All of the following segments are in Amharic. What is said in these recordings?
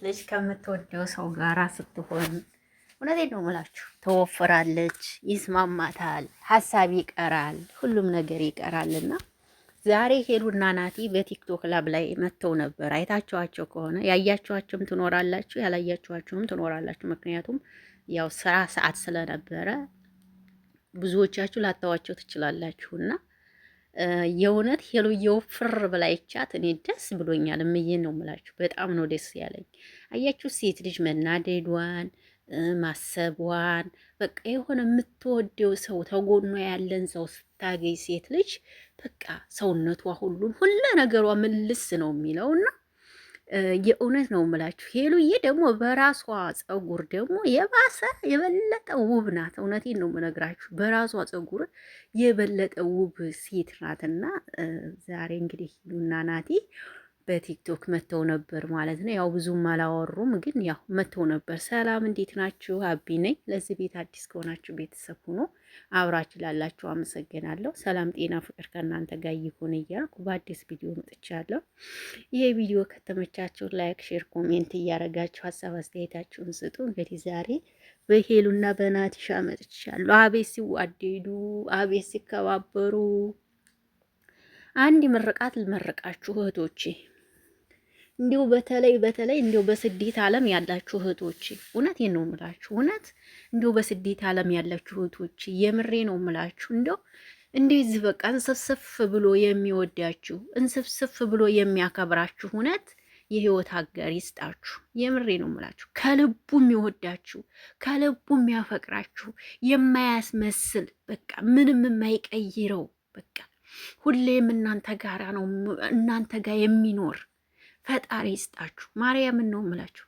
ልጅ ከምትወደው ሰው ጋራ ስትሆን እውነቴን ነው የምላችሁ ተወፍራለች፣ ይስማማታል፣ ሀሳብ ይቀራል፣ ሁሉም ነገር ይቀራልና ዛሬ ሄሉና ናቲ በቲክቶክ ላብ ላይ መጥተው ነበር። አይታችኋቸው ከሆነ ያያችኋቸውም ትኖራላችሁ፣ ያላያችኋቸውም ትኖራላችሁ። ምክንያቱም ያው ስራ ሰዓት ስለነበረ ብዙዎቻችሁ ላታዋቸው ትችላላችሁና የእውነት ሄሉዬው ፍር ብላይቻት እኔ ደስ ብሎኛል። እምዬን ነው የምላችሁ፣ በጣም ነው ደስ ያለኝ። አያችሁ ሴት ልጅ መናደዷን ማሰቧን በቃ የሆነ የምትወደው ሰው ተጎኗ ያለን ሰው ስታገኝ ሴት ልጅ በቃ ሰውነቷ ሁሉም ሁለ ነገሯ ምልስ ነው የሚለውና የእውነት ነው የምላችሁ። ሄሉዬ ደግሞ በራሷ ፀጉር ደግሞ የባሰ የበለጠ ውብ ናት። እውነቴን ነው የምነግራችሁ፣ በራሷ ፀጉር የበለጠ ውብ ሴት ናትና ዛሬ እንግዲህ ሄሉና ናቲ በቲክቶክ መተው ነበር ማለት ነው። ያው ብዙም አላወሩም፣ ግን ያው መተው ነበር። ሰላም እንዴት ናችሁ? አቢ ነኝ። ለዚህ ቤት አዲስ ከሆናችሁ ቤተሰብ ሁኑ። አብራችሁ ላላችሁ አመሰግናለሁ። ሰላም ጤና ፍቅር ከእናንተ ጋር ይሁን እያልኩ በአዲስ ቪዲዮ መጥቻለሁ። ይሄ ቪዲዮ ከተመቻችሁ ላይክ፣ ሼር፣ ኮሜንት እያደረጋችሁ ሀሳብ አስተያየታችሁን ስጡ። እንግዲህ ዛሬ በሄሉና በናቲሻ መጥቻለሁ። አቤት ሲዋደዱ፣ አቤት ሲከባበሩ። አንድ ምርቃት ልመርቃችሁ እህቶቼ፣ እንዲሁ በተለይ እንዲሁ በስደት ዓለም ያላችሁ እህቶቼ እውነቴን ነው የምላችሁ። እውነት እንዲሁ በስደት ዓለም ያላችሁ እህቶቼ የምሬ ነው የምላችሁ። እንደዚህ በቃ እንስፍስፍ ብሎ የሚወዳችሁ እንስፍስፍ ብሎ የሚያከብራችሁ እውነት የህይወት አጋር ይስጣችሁ። የምሬ ነው የምላችሁ። ከልቡ የሚወዳችሁ ከልቡ የሚያፈቅራችሁ የማያስመስል በቃ ምንም የማይቀይረው በቃ ሁሌም እናንተ ጋራ ነው እናንተ ጋር የሚኖር ፈጣሪ ይስጣችሁ። ማርያምን ነው የምላችሁ።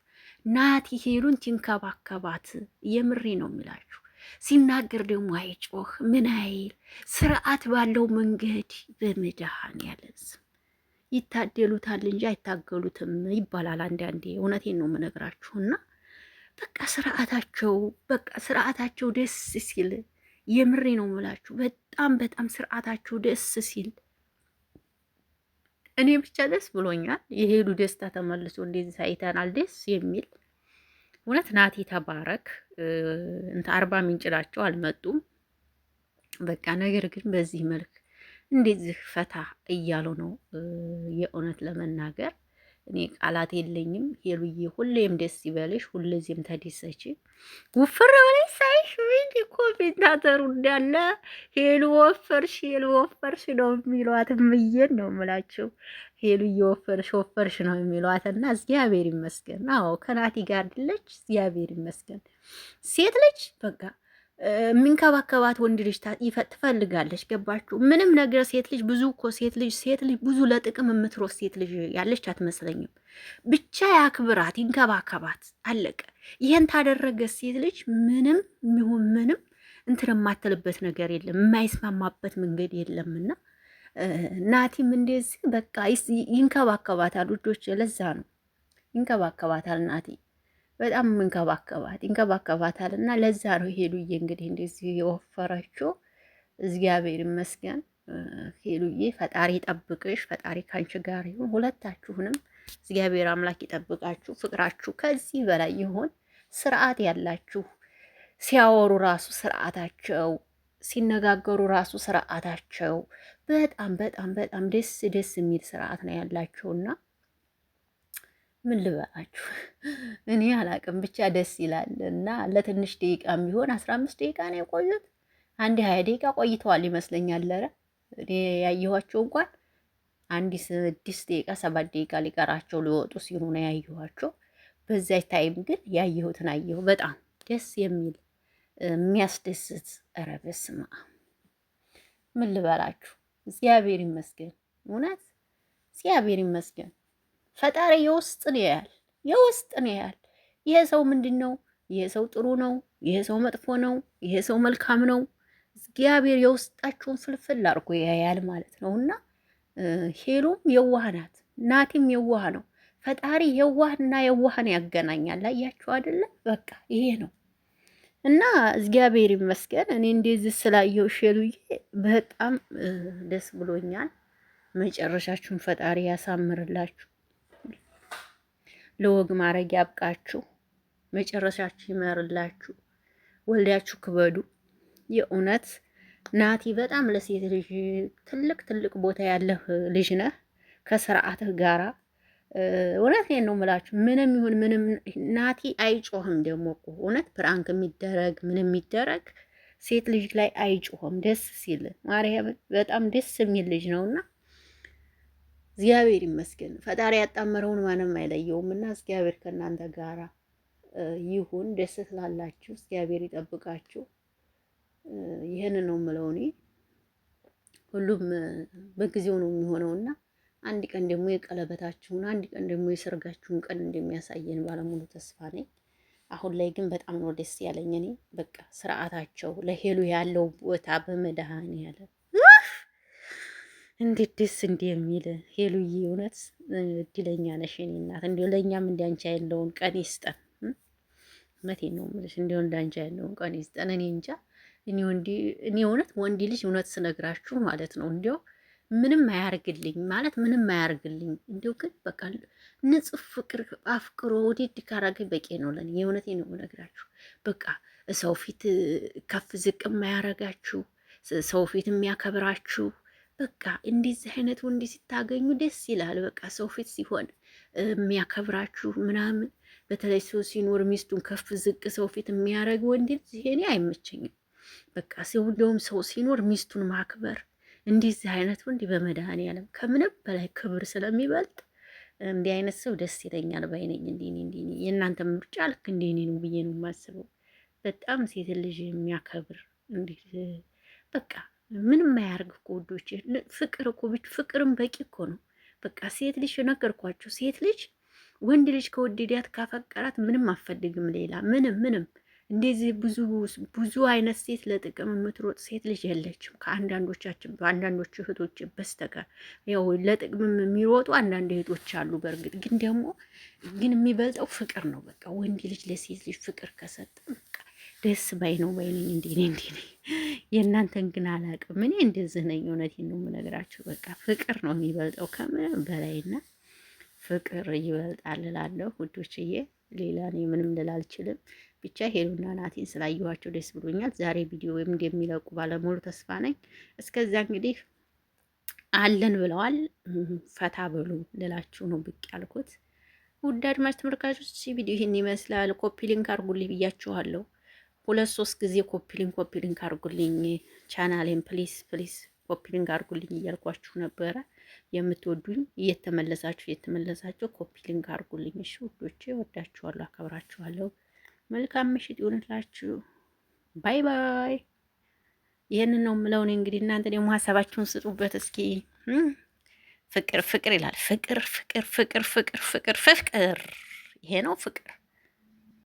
ናቲ ሄሉን ትንከባከባት። የምሬ ነው የምላችሁ። ሲናገር ደግሞ አይጮህ ምን አይል ስርዓት ባለው መንገድ በመድኃኔዓለም ስም ይታደሉታል እንጂ አይታገሉትም ይባላል አንዳንዴ። እውነቴን ነው የምነግራችሁና በቃ ስርዓታቸው ደስ ሲል የምሬ ነው የምላችሁ። በጣም ስርዓታቸው ደስ ሲል እኔ ብቻ ደስ ብሎኛል። የሄሉ ደስታ ተመልሶ እንደዚህ አይተናል። ደስ የሚል እውነት። ናቲ ተባረክ። አርባ ምንጭ ናቸው አልመጡም። በቃ ነገር ግን በዚህ መልክ እንደዚህ ፈታ እያሉ ነው። የእውነት ለመናገር እኔ ቃላት የለኝም። ሄሉዬ ሁሌም ደስ ይበልሽ፣ ሁልጊዜም ተደሰች። ውፍር በላይ ሳይሽ ምን ኮሜንታተሩ እንዳለ ሄሉ ወፈርሽ ነው የሚሏት። ምየን ነው የምላቸው። ሄሉዬ ወፈርሽ ነው የሚሏት እና እግዚአብሔር ይመስገን። አዎ ከናቲ ጋር አይደለች። እግዚአብሔር ይመስገን። ሴት ልጅ በቃ የሚንከባከባት ወንድ ልጅ ትፈልጋለች። ገባችሁ? ምንም ነገር ሴት ልጅ ብዙ እኮ ሴት ልጅ ብዙ ለጥቅም የምትሮጥ ሴት ልጅ ያለች አትመስለኝም። ብቻ ያክብራት፣ ይንከባከባት፣ አለቀ። ይሄን ታደረገ ሴት ልጅ ምንም ይሁን ምንም እንትን የማትልበት ነገር የለም፣ የማይስማማበት መንገድ የለምና ናቲም እንደዚህ በቃ ይንከባከባታል። ውዶች ለዛ ነው ይንከባከባታል ናቲ በጣም ይንከባከባታል እና ለዛ ነው ሄሉዬ እንግዲህ እንደዚህ የወፈረችው። እግዚአብሔር ይመስገን ሄሉዬ። ፈጣሪ ጠብቅሽ፣ ፈጣሪ ካንቺ ጋር ይሁን። ሁለታችሁንም እግዚአብሔር አምላክ ይጠብቃችሁ። ፍቅራችሁ ከዚህ በላይ ይሁን። ስርዓት ያላችሁ ሲያወሩ ራሱ ስርዓታቸው፣ ሲነጋገሩ ራሱ ስርዓታቸው በጣም ደስ የሚል ስርዓት ነው ያላቸውና ምን ልበላችሁ እኔ አላቅም፣ ብቻ ደስ ይላል እና ለትንሽ ደቂቃም ቢሆን 15 ደቂቃ ነው የቆዩት። 20 ደቂቃ ቆይተዋል ይመስለኛል። ኧረ እኔ ያየኋቸው እንኳን 6 ደቂቃ 7 ደቂቃ ሊቀራቸው ሊወጡ ሲሉ ነው ያየኋቸው። በዛች ታይም ግን ያየሁትን አየሁ። በጣም ደስ የሚል የሚያስደስት። ኧረ በስመ አብ ምን ልበላችሁ። እግዚአብሔር ይመስገን፣ እውነት እግዚአብሔር ይመስገን። ፈጣሪ የውስጥን ያያል። ይሄ ሰው ምንድን ነው? ይሄ ሰው ጥሩ ነው? ይሄ ሰው መጥፎ ነው? ይሄ ሰው መልካም ነው? እግዚአብሔር የውስጣችሁን ፍልፍል አድርጎ ያያል ማለት ነው። እና ሄሉም የዋህ ናት፣ ናቲም የዋህ ነው። ፈጣሪ የዋህና የዋህን ያገናኛል። አያችሁ አይደለ? በቃ ይሄ ነው እና እግዚአብሔር ይመስገን። እኔ እንደዚህ ስላየው ሄሉዬ በጣም ደስ ብሎኛል። መጨረሻችሁን ፈጣሪ ያሳምርላችሁ። ለወግ ማድረግ ያብቃችሁ፣ መጨረሻችሁ ይመርላችሁ፣ ወልዳችሁ ክበዱ። የእውነት ናቲ በጣም ለሴት ልጅ ትልቅ ትልቅ ቦታ ያለህ ልጅ ነህ ከስርዓትህ ጋራ። እውነቴን ነው የምላችሁ። ምንም ይሁን ምንም ናቲ አይጮህም። ደግሞ እኮ እውነት ፕራንክ የሚደረግ ምንም የሚደረግ ሴት ልጅ ላይ አይጮህም። ደስ ሲል ማርያምን በጣም ደስ የሚል ልጅ ነውና እግዚአብሔር ይመስገን። ፈጣሪ ያጣመረውን ማንም አይለየውም እና እግዚአብሔር ከእናንተ ጋራ ይሁን። ደስ ትላላችሁ። እግዚአብሔር ይጠብቃችሁ። ይህን ነው የምለው እኔ። ሁሉም በጊዜው ነው የሚሆነውና አንድ ቀን ደግሞ የቀለበታችሁን አንድ ቀን ደግሞ የሰርጋችሁን ቀን እንደሚያሳየን ባለሙሉ ተስፋ ነኝ። አሁን ላይ ግን በጣም ነው ደስ ያለኝ እኔ በቃ ስርዓታቸው ለሄሉ ያለው ቦታ በመድኃኔዓለም እንዴት ደስ እንደሚል ሄሉዬ፣ እውነት እድለኛ ነሽ የኔ እናት። እንዲሁ ለእኛም እንዳንቺ ያለውን ቀን ይስጠን። እውነቴን ነው የምልሽ፣ እንዲሁ እንዳንቺ ያለውን ቀን ይስጠን። እኔ እንጃ እኔ እውነት ወንድ ልጅ እውነት ስነግራችሁ ማለት ነው እንዲያው ምንም አያርግልኝ ማለት ምንም አያርግልኝ። እንዲሁ ግን በቃ ንጹህ ፍቅር አፍቅሮ ወዲድ ካራገኝ በቂ ነው ለኔ። የእውነቴ ነው የምነግራችሁ። በቃ ሰው ፊት ከፍ ዝቅ የማያረጋችሁ፣ ሰው ፊት የሚያከብራችሁ፣ በቃ እንደዚህ አይነት ወንድ ሲታገኙ ደስ ይላል። በቃ ሰው ፊት ሲሆን የሚያከብራችሁ ምናምን፣ በተለይ ሰው ሲኖር ሚስቱን ከፍ ዝቅ ሰው ፊት የሚያደርግ ወንድ እኔ አይመቸኝም። በቃ ሰው እንደውም ሰው ሲኖር ሚስቱን ማክበር እንደዚህ አይነት ወንድ በመድኃኔዓለም ከምንም በላይ ክብር ስለሚበልጥ እንዲህ አይነት ሰው ደስ ይለኛል ባይነኝ። እንዲህ የእናንተ ምርጫ ልክ እንዲህ ነው ብዬ ነው የማስበው። በጣም ሴት ልጅ የሚያከብር እንዲህ በቃ ምንም አያርግ እኮ ውዶች። ፍቅር እኮ ፍቅርም በቂ እኮ ነው። በቃ ሴት ልጅ ነገርኳችሁ፣ ሴት ልጅ ወንድ ልጅ ከወደዳት ካፈቀራት ምንም አፈልግም ሌላ ምንም እንደዚህ ብዙ አይነት ሴት ለጥቅም የምትሮጥ ሴት ልጅ የለችም። ከአንዳንዶቻችን በአንዳንዶቹ እህቶች በስተቀር ያው ለጥቅም የሚሮጡ አንዳንድ እህቶች አሉ። በእርግጥ ግን የሚበልጠው ፍቅር ነው። በቃ ወንድ ልጅ ለሴት ልጅ ፍቅር ከሰጠ ደስ ባይ ነው ባይ ነኝ። እንዲህ ነኝ። የእናንተን ግን አላውቅም። እኔ እንደዚህ ነኝ። እውነቴን ነው የምነግራችሁ። በቃ ፍቅር ነው የሚበልጠው ከምንም በላይና ፍቅር ይበልጣል እላለሁ ውዶችዬ። ሌላ እኔ ምንም ልል አልችልም። ብቻ ሄሉና ናቲን ስላየኋቸው ደስ ብሎኛል። ዛሬ ቪዲዮ እንደሚለቁ ባለሙሉ ተስፋ ነኝ። እስከዛ እንግዲህ አለን ብለዋል። ፈታ በሉ ልላችሁ ነው ብቅ ያልኩት። ውድ አድማጭ ተመልካቾች ቪዲዮ ይህን ይመስላል። ኮፒ ሊንክ አርጉልኝ ብያችኋለሁ። 2-3 ጊዜ ኮፒ ሊንክ አርጉልኝ ቻናሌን ፕሊስ ኮፒ ሊንክ አርጉልኝ እያልኳችሁ ነበረ። የምትወዱኝ እየተመለሳችሁ ኮፒ ሊንክ አርጉልኝ። እሺ ውዶቼ፣ ወዳችኋለሁ፣ አከብራችኋለሁ። መልካም ምሽት ይሁንላችሁ። ባይ ባይ። ይህንን ነው የምለው እኔ። እንግዲህ እናንተ ደግሞ ሀሳባችሁን ስጡበት እስኪ። ፍቅር ይላል። ፍቅር ይሄ ነው ፍቅር።